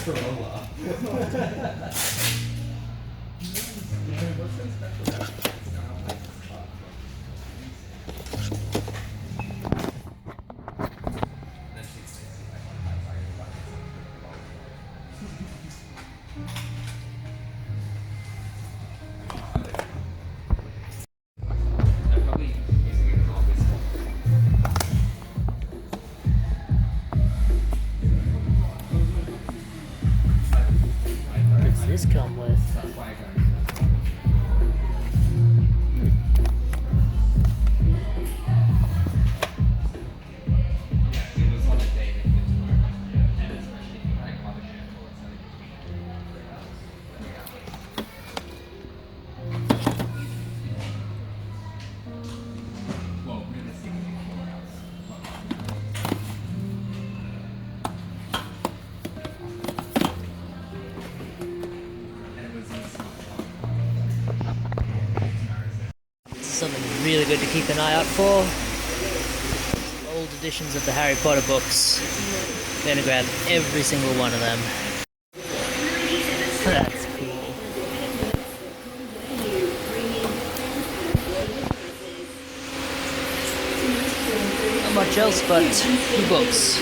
Corolla. What's this come with? Something really good to keep an eye out for. Old editions of the Harry Potter books. I'm gonna grab every single one of them. That's cool. Not much else but books.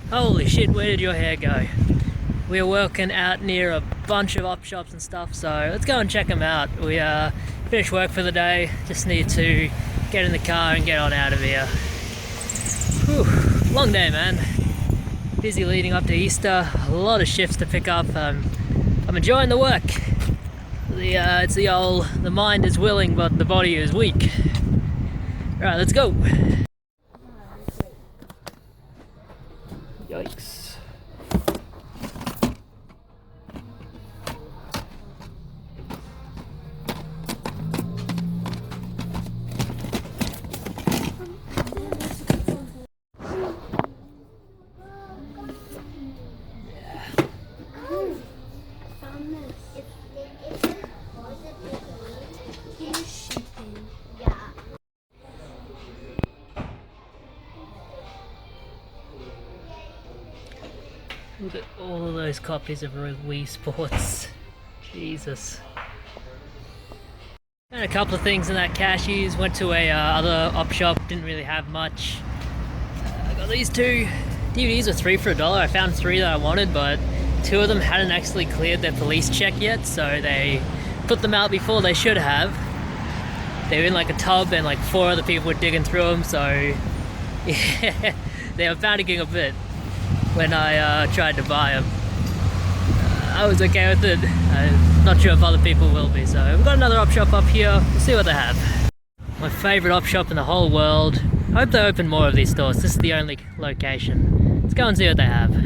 Holy shit, where did your hair go? We are working out near a bunch of op shops and stuff, so let's go and check them out. We finished work for the day, just need to get in the car and get on out of here. Whew, long day, man. Busy leading up to Easter, a lot of shifts to pick up. I'm enjoying the work. It's the mind is willing but the body is weak. Alright, let's go. Yikes. Look at all of those copies of Wii Sports. Jesus. And a couple of things in that cashies. Went to a other op shop, didn't really have much. I got these two DVDs were 3 for $1. I found 3 that I wanted, but 2 of them hadn't actually cleared their police check yet, so they put them out before they should have. They were in like a tub and like 4 other people were digging through them, so yeah, they were panicking a bit when I tried to buy them. I was okay with it. I'm not sure if other people will be, so we've got another op shop up here. We'll see what they have. My favourite op shop in the whole world. I hope they open more of these stores. This is the only location. Let's go and see what they have.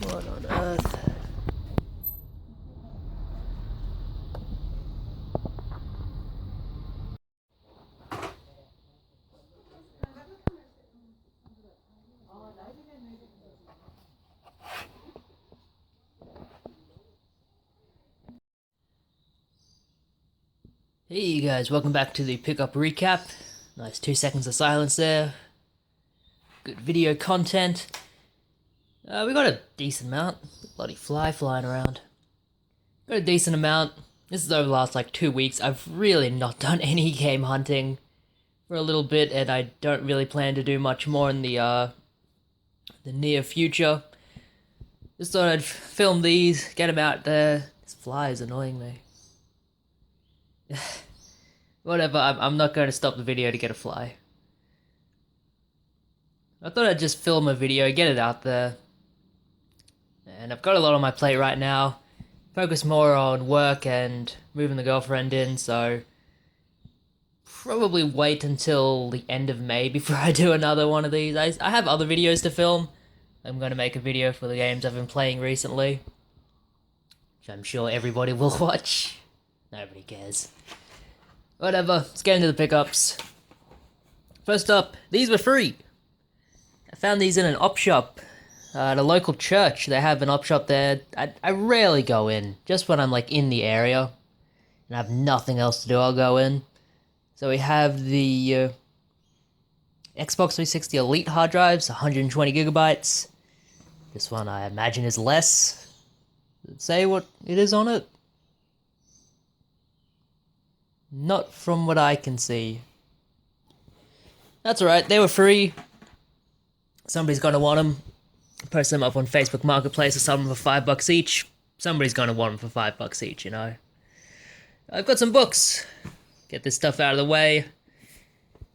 What on earth? Hey you guys, welcome back to the pickup recap. Nice 2 seconds of silence there. Good video content. We got a decent amount. Bloody fly flying around. Got a decent amount. This is over the last like 2 weeks. I've really not done any game hunting for a little bit, and I don't really plan to do much more in the near future. Just thought I'd film these, get them out there. This fly is annoying me. Whatever, I'm not going to stop the video to get a fly. I thought I'd just film a video, get it out there. And I've got a lot on my plate right now. Focus more on work and moving the girlfriend in, so probably wait until the end of May before I do another one of these. I have other videos to film. I'm going to make a video for the games I've been playing recently, which I'm sure everybody will watch. Nobody cares. Whatever, let's get into the pickups. First up, these were free. I found these in an op shop at a local church. They have an op shop there. I rarely go in, just when I'm like in the area and I have nothing else to do, I'll go in. So we have the Xbox 360 Elite hard drives, 120 gigabytes. This one I imagine is less. Does it say what it is on it? Not from what I can see. That's alright, they were free. Somebody's gonna want them. Post them up on Facebook Marketplace or something for $5 each. Somebody's gonna want them for $5 each, you know. I've got some books. Get this stuff out of the way.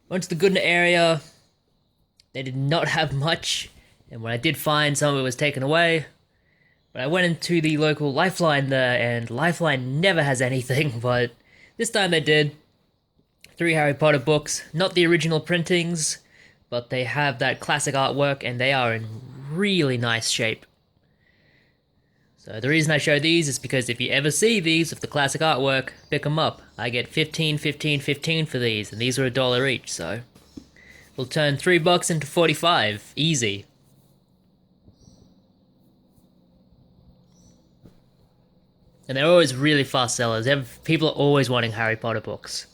Went to the Goodna area. They did not have much, and when I did find, some of it was taken away. But I went into the local Lifeline there, and Lifeline never has anything, but this time they did. 3 Harry Potter books, not the original printings, but they have that classic artwork, and they are in really nice shape. So the reason I show these is because if you ever see these with the classic artwork, pick them up. I get 15, 15, 15 for these, and these are $1 each, so we'll turn $3 into 45, easy. And they're always really fast sellers. People are always wanting Harry Potter books.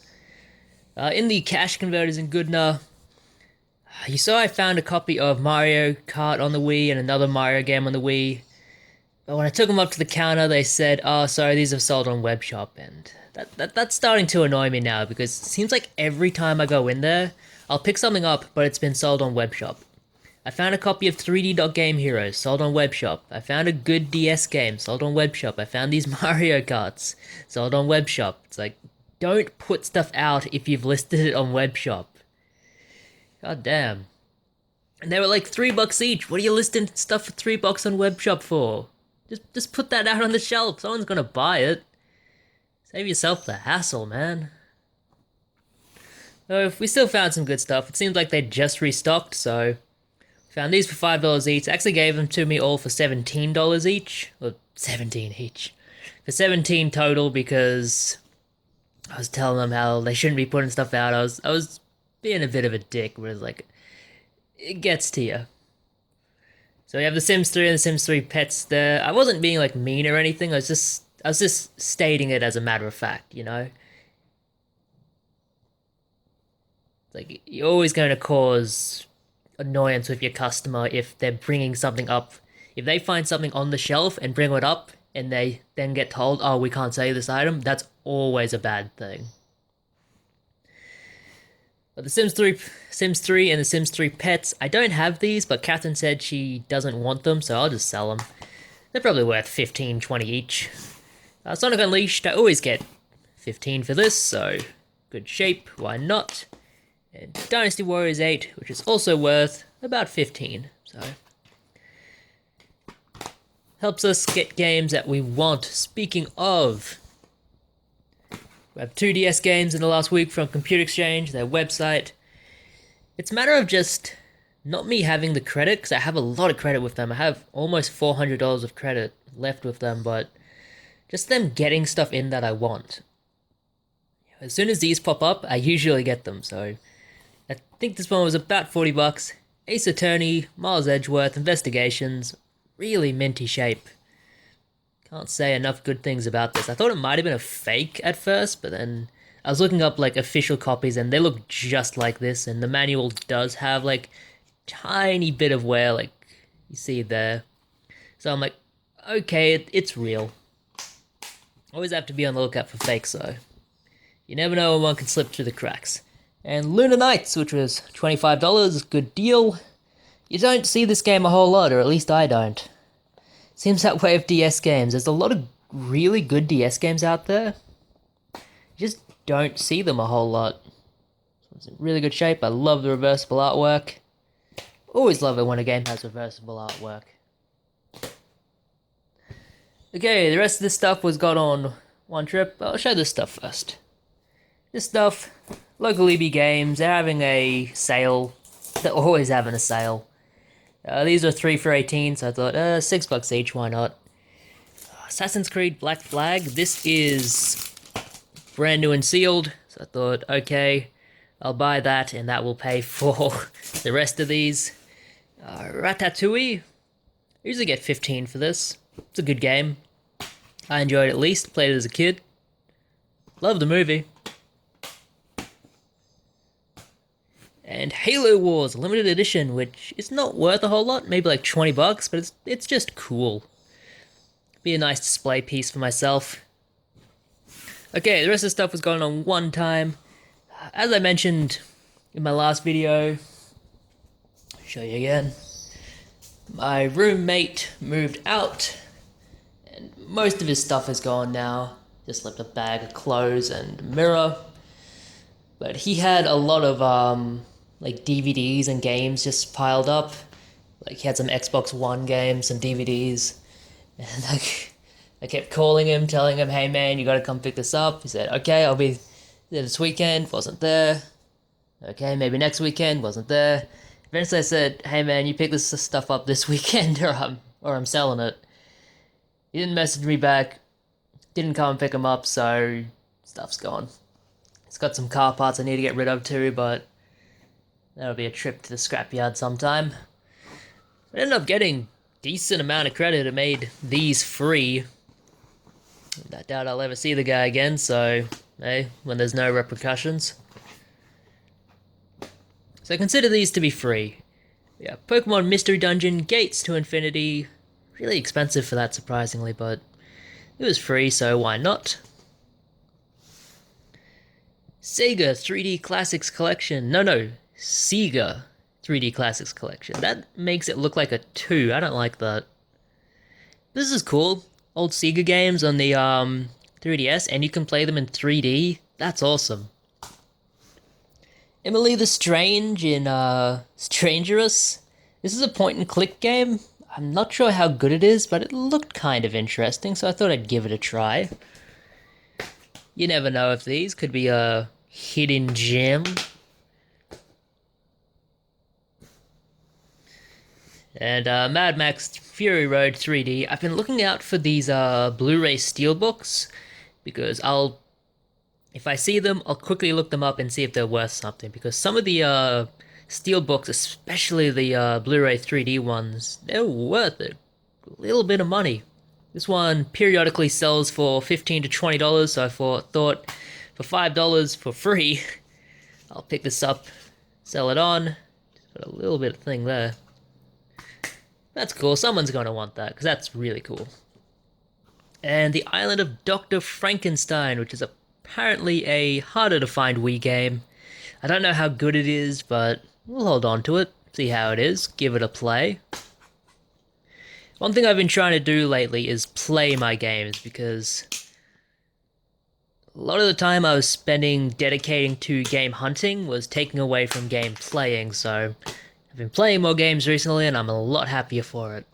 In the cash converters in Goodna, you saw I found a copy of Mario Kart on the Wii and another Mario game on the Wii. But when I took them up to the counter, they said, "Oh, sorry, these are sold on web shop," and that's starting to annoy me now, because it seems like every time I go in there, I'll pick something up, but it's been sold on web shop. I found a copy of 3D Dot Game Heroes, sold on web shop. I found a good DS game, sold on web shop. I found these Mario Karts, sold on web shop. It's like, don't put stuff out if you've listed it on web shop. God damn. And they were like $3 each. What are you listing stuff for $3 on web shop for? Just put that out on the shelf. Someone's gonna buy it. Save yourself the hassle, man. So we still found some good stuff. It seems like they just restocked, so found these for $5 each. Actually gave them to me all for $17 each. Or 17 each. For 17 total, because I was telling them how they shouldn't be putting stuff out. I was being a bit of a dick, where it's like, it gets to you. So we have The Sims 3 and The Sims 3 Pets there. I wasn't being like mean or anything. I was just stating it as a matter of fact, you know. Like, you're always going to cause annoyance with your customer if they're bringing something up. If they find something on the shelf and bring it up, and they then get told, "Oh, we can't sell you this item," that's always a bad thing. But The Sims 3 and The Sims 3 Pets, I don't have these, but Catherine said she doesn't want them, so I'll just sell them. They're probably worth 15, 20 each. Sonic Unleashed, I always get 15 for this, so good shape, why not? And Dynasty Warriors 8, which is also worth about 15, so helps us get games that we want. Speaking of, we have 2 DS games in the last week from Computer Exchange, their website. It's a matter of just not me having the credit, because I have a lot of credit with them. I have almost $400 of credit left with them, but just them getting stuff in that I want. As soon as these pop up, I usually get them, so I think this one was about $40. Ace Attorney, Miles Edgeworth, Investigations, really minty shape. Can't say enough good things about this. I thought it might have been a fake at first, but then I was looking up like official copies and they look just like this, and the manual does have like tiny bit of wear, like you see there. So I'm like, okay, it's real. Always have to be on the lookout for fakes though. You never know when one can slip through the cracks. And Lunar Nights, which was $25, good deal. You don't see this game a whole lot, or at least I don't. Seems that way with DS games. There's a lot of really good DS games out there. You just don't see them a whole lot. It's in really good shape. I love the reversible artwork. Always love it when a game has reversible artwork. Okay, the rest of this stuff was got on one trip. I'll show this stuff first. This stuff, local EB Games, they're having a sale. They're always having a sale. These are 3 for $18, so I thought, $6 each, why not? Assassin's Creed Black Flag, this is brand new and sealed, so I thought, okay, I'll buy that, and that will pay for the rest of these. Ratatouille, I usually get 15 for this. It's a good game. I enjoyed it at least, played it as a kid. Love the movie. And Halo Wars limited edition, which is not worth a whole lot, maybe like $20, but it's just cool. Be a nice display piece for myself. Okay, the rest of the stuff was going on one time. As I mentioned in my last video, I'll show you again. My roommate moved out, and most of his stuff is gone now. Just left a bag of clothes and a mirror. But he had a lot of like DVDs and games just piled up. Like he had some Xbox One games, some DVDs, and I kept calling him, telling him, "Hey man, you gotta come pick this up." He said, "Okay, I'll be there this weekend." Wasn't there. Okay, maybe next weekend. Wasn't there. Eventually I said, "Hey man, you pick this stuff up this weekend, or I'm selling it." He didn't message me back. Didn't come and pick him up, so stuff's gone. It's got some car parts I need to get rid of too, but that'll be a trip to the scrapyard sometime. I ended up getting decent amount of credit. It made these free. I doubt I'll ever see the guy again, so hey, when there's no repercussions. So consider these to be free. Yeah, Pokemon Mystery Dungeon, Gates to Infinity. Really expensive for that, surprisingly, but it was free, so why not? Sega 3D Classics Collection. No, Sega 3D Classics Collection. That makes it look like a 2. I don't like that. This is cool. Old Sega games on the 3DS, and you can play them in 3D. That's awesome. Emily the Strange in Strangerous. This is a point-and-click game. I'm not sure how good it is, but it looked kind of interesting, so I thought I'd give it a try. You never know if these could be a hidden gem. And Mad Max Fury Road 3D. I've been looking out for these Blu-ray steelbooks, because if I see them, I'll quickly look them up and see if they're worth something, because some of the steelbooks, especially the Blu-ray 3D ones, they're worth a little bit of money. This one periodically sells for $15 to $20, so I thought for $5 for free, I'll pick this up, sell it on. Just put a little bit of thing there. That's cool, someone's going to want that, because that's really cool. And The Island of Dr. Frankenstein, which is apparently a harder to find Wii game. I don't know how good it is, but we'll hold on to it, see how it is, give it a play. One thing I've been trying to do lately is play my games, because a lot of the time I was spending dedicating to game hunting was taking away from game playing, so I've been playing more games recently and I'm a lot happier for it.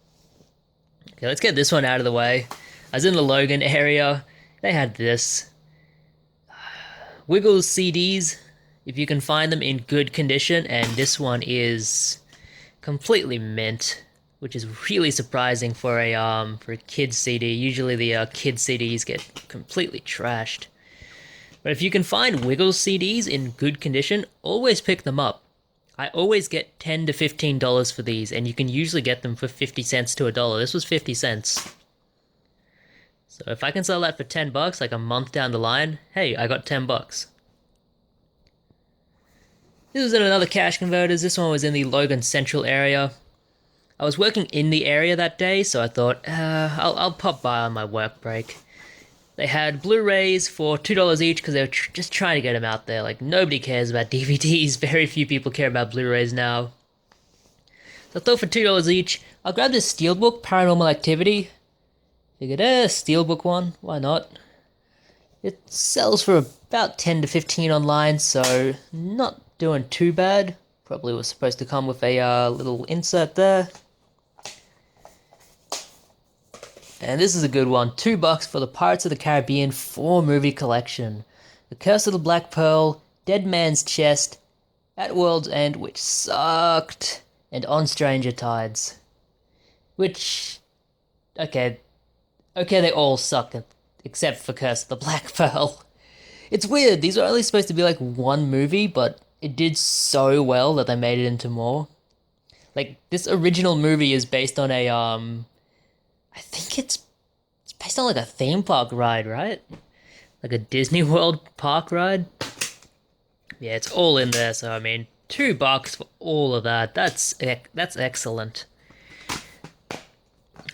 Okay, let's get this one out of the way. I was in the Logan area, they had this. Wiggles CDs, if you can find them in good condition, and this one is completely mint, which is really surprising for a kid CD. Usually the kid CDs get completely trashed. But if you can find Wiggles CDs in good condition, always pick them up. I always get $10 to $15 for these, and you can usually get them for 50 cents to $1. This was 50 cents. So if I can sell that for $10, like a month down the line, hey, I got $10. This was in another Cash Converters. This one was in the Logan Central area. I was working in the area that day, so I thought, I'll pop by on my work break. They had Blu-rays for $2 each because they were just trying to get them out there. Like, nobody cares about DVDs. Very few people care about Blu-rays now. So I thought for $2 each, I'll grab this Steelbook, Paranormal Activity. Figured, Steelbook one, why not? It sells for about 10 to 15 online, so not doing too bad. Probably was supposed to come with a little insert there. And this is a good one. $2 for the Pirates of the Caribbean 4-movie collection. The Curse of the Black Pearl, Dead Man's Chest, At World's End, which sucked, and On Stranger Tides. Which, okay, they all suck, except for Curse of the Black Pearl. It's weird, these are only supposed to be like one movie, but it did so well that they made it into more. Like, this original movie is based on a, I think it's based on like a theme park ride, right? Like a Disney World park ride. Yeah, it's all in there, so I mean, $2 for all of that. That's excellent.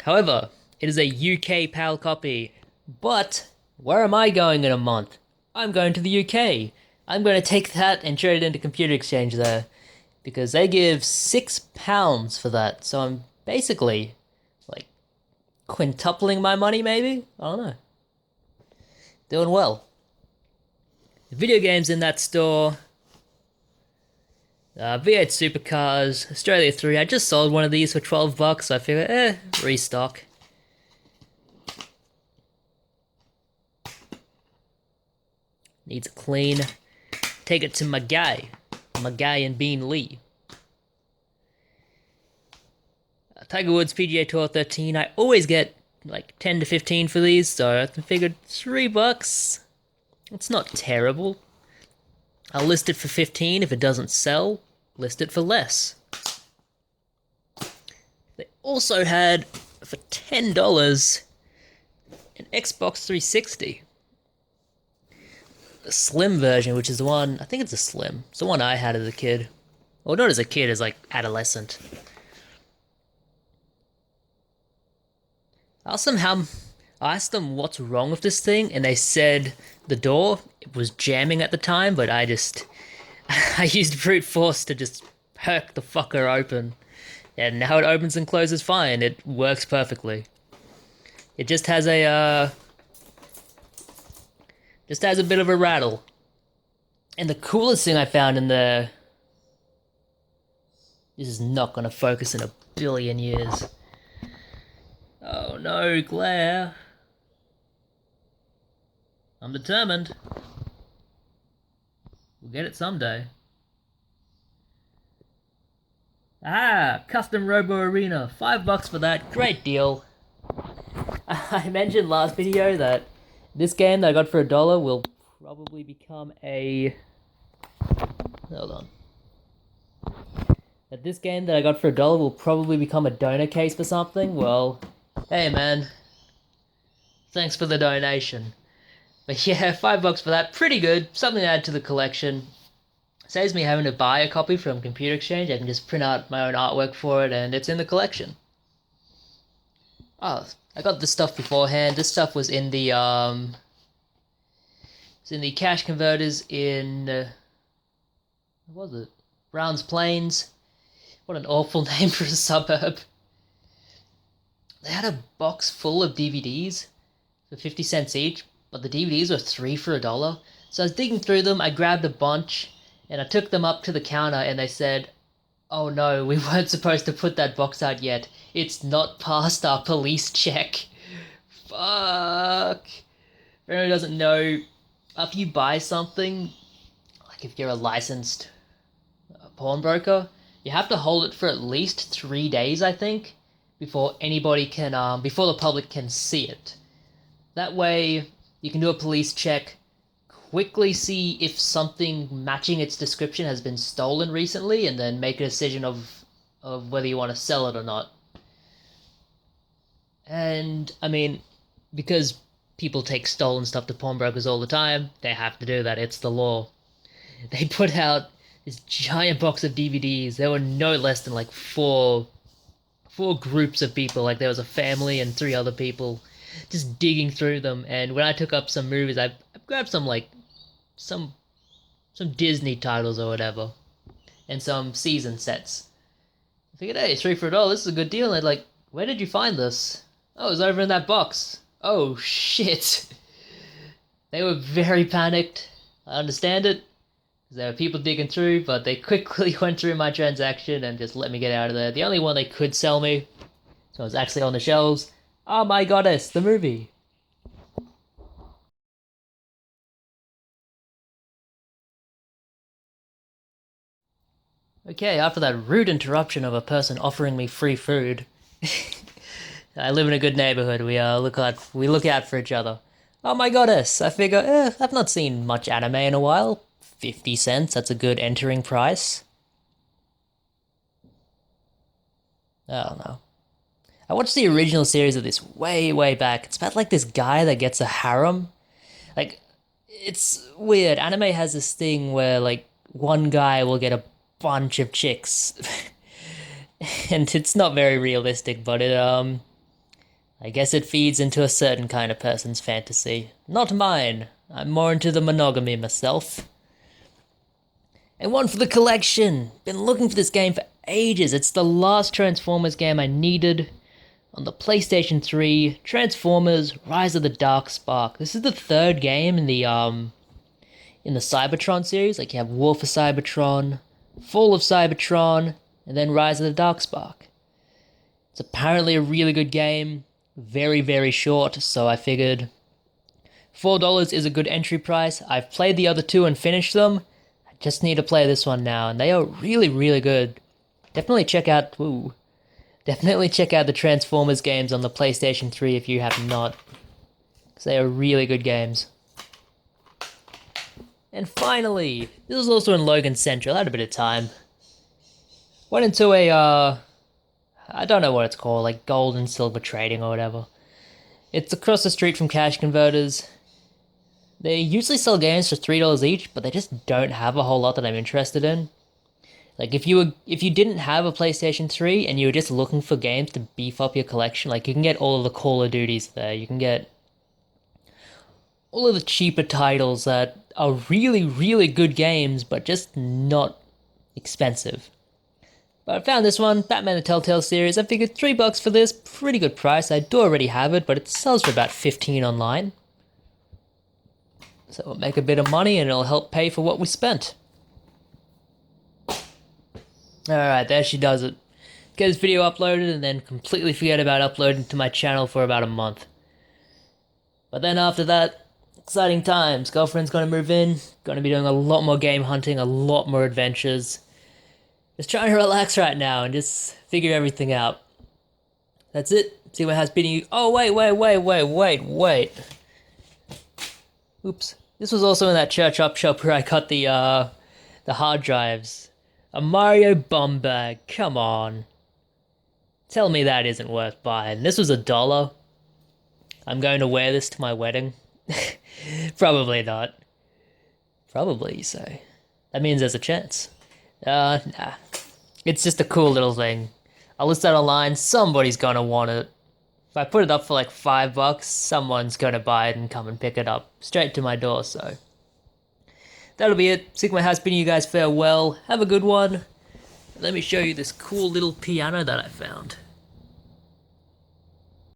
However, it is a UK PAL copy. But where am I going in a month? I'm going to the UK. I'm going to take that and trade it into Computer Exchange there, because they give £6 for that. So I'm basically like quintupling my money, maybe? I don't know. Doing well. The video games in that store. V8 Supercars, Australia 3. I just sold one of these for $12, so I figured, restock. Needs a clean. Take it to my guy and Bean Lee. Tiger Woods PGA Tour 13. I always get like 10 to 15 for these, so I figured $3. It's not terrible. I'll list it for 15. If it doesn't sell, list it for less. They also had for $10 an Xbox 360. The slim version, which is the one, I think it's a slim. It's the one I had as a kid. Well, not as a kid, as like adolescent. I asked them what's wrong with this thing, and they said the door was jamming at the time, but I used brute force to just perk the fucker open. And now it opens and closes fine. It works perfectly. It just has a bit of a rattle. And the coolest thing I found in there... This is not going to focus in a billion years. Oh no, glare. I'm determined. We'll get it someday. Ah, custom Robo Arena. $5 for that. Great deal. I mentioned last video that this game that I got for $1 will probably become a... Hold on. That this game that I got for $1 will probably become a donor case for something. Well, hey man. Thanks for the donation. But yeah, $5 for that. Pretty good. Something to add to the collection. Saves me having to buy a copy from Computer Exchange. I can just print out my own artwork for it and it's in the collection. Oh, I got this stuff beforehand. This stuff was in the cash converters in what was it? Browns Plains. What an awful name for a suburb. They had a box full of DVDs for 50 cents each, but the DVDs were 3 for $1. So I was digging through them, I grabbed a bunch, and I took them up to the counter and they said, "Oh no, we weren't supposed to put that box out yet. It's not past our police check." Fuck. If anyone doesn't know, after you buy something, like if you're a licensed pawnbroker, you have to hold it for at least 3 days, I think, before anybody can, before the public can see it. That way, you can do a police check, quickly see if something matching its description has been stolen recently, and then make a decision of whether you want to sell it or not. And, I mean, because people take stolen stuff to pawnbrokers all the time, they have to do that. It's the law. They put out this giant box of DVDs. There were no less than like four groups of people. Like there was a family and 3 other people. just digging through them. And when I took up some movies, I grabbed some like some some Disney titles or whatever, and some season sets. I figured, hey, 3 for $1, this is a good deal. And they're like, where did you find this? Oh, it was over in that box. Oh shit. They were very panicked. I understand it. There were people digging through, but they quickly went through my transaction and just let me get out of there. The only one they could sell me, so it was actually on the shelves. Oh my goddess, the movie. Okay, after that rude interruption of a person offering me free food, I live in a good neighborhood. We look out for each other. Oh my goddess, I figure, I've not seen much anime in a while. 50 cents, that's a good entering price. I don't know. I watched the original series of this way, way back. It's about like this guy that gets a harem. Like, it's weird. Anime has this thing where like one guy will get a bunch of chicks. And it's not very realistic, but I guess it feeds into a certain kind of person's fantasy. Not mine. I'm more into the monogamy myself. And one for the collection! Been looking for this game for ages. It's the last Transformers game I needed. On the PlayStation 3, Transformers Rise of the Dark Spark. This is the third game in the Cybertron series. Like, you have War for Cybertron, Fall of Cybertron, and then Rise of the Dark Spark. It's apparently a really good game. Very, very short, so I figured $4 is a good entry price. I've played the other two and finished them. I just need to play this one now, and they are really, really good. Definitely check out the Transformers games on the PlayStation 3 if you have not, because they are really good games. And finally, this was also in Logan Central. I had a bit of time. Went into I don't know what it's called, like gold and silver trading or whatever. It's across the street from Cash Converters. They usually sell games for $3 each, but they just don't have a whole lot that I'm interested in. Like, if you didn't have a PlayStation 3 and you were just looking for games to beef up your collection, like, you can get all of the Call of Duties there. You can get all of the cheaper titles that are really, really good games, but just not expensive. But I found this one, Batman the Telltale series. I figured $3 for this, pretty good price. I do already have it, but it sells for about 15 online. So we'll make a bit of money and it'll help pay for what we spent. Alright, there she does it. Get this video uploaded and then completely forget about uploading to my channel for about a month. But then after that, exciting times. Girlfriend's gonna move in, gonna be doing a lot more game hunting, a lot more adventures. Just trying to relax right now and just figure everything out. That's it. See what has been you. Oh, wait. Oops. This was also in that church up shop where I got the hard drives. A Mario bum bag. Come on. Tell me that isn't worth buying. This was $1. I'm going to wear this to my wedding. Probably not. Probably, you say. That means there's a chance. Nah. It's just a cool little thing. I'll list that online, somebody's gonna want it. If I put it up for like $5, someone's gonna buy it and come and pick it up straight to my door, so. That'll be it. Sigma has been you guys farewell. Have a good one. Let me show you this cool little piano that I found.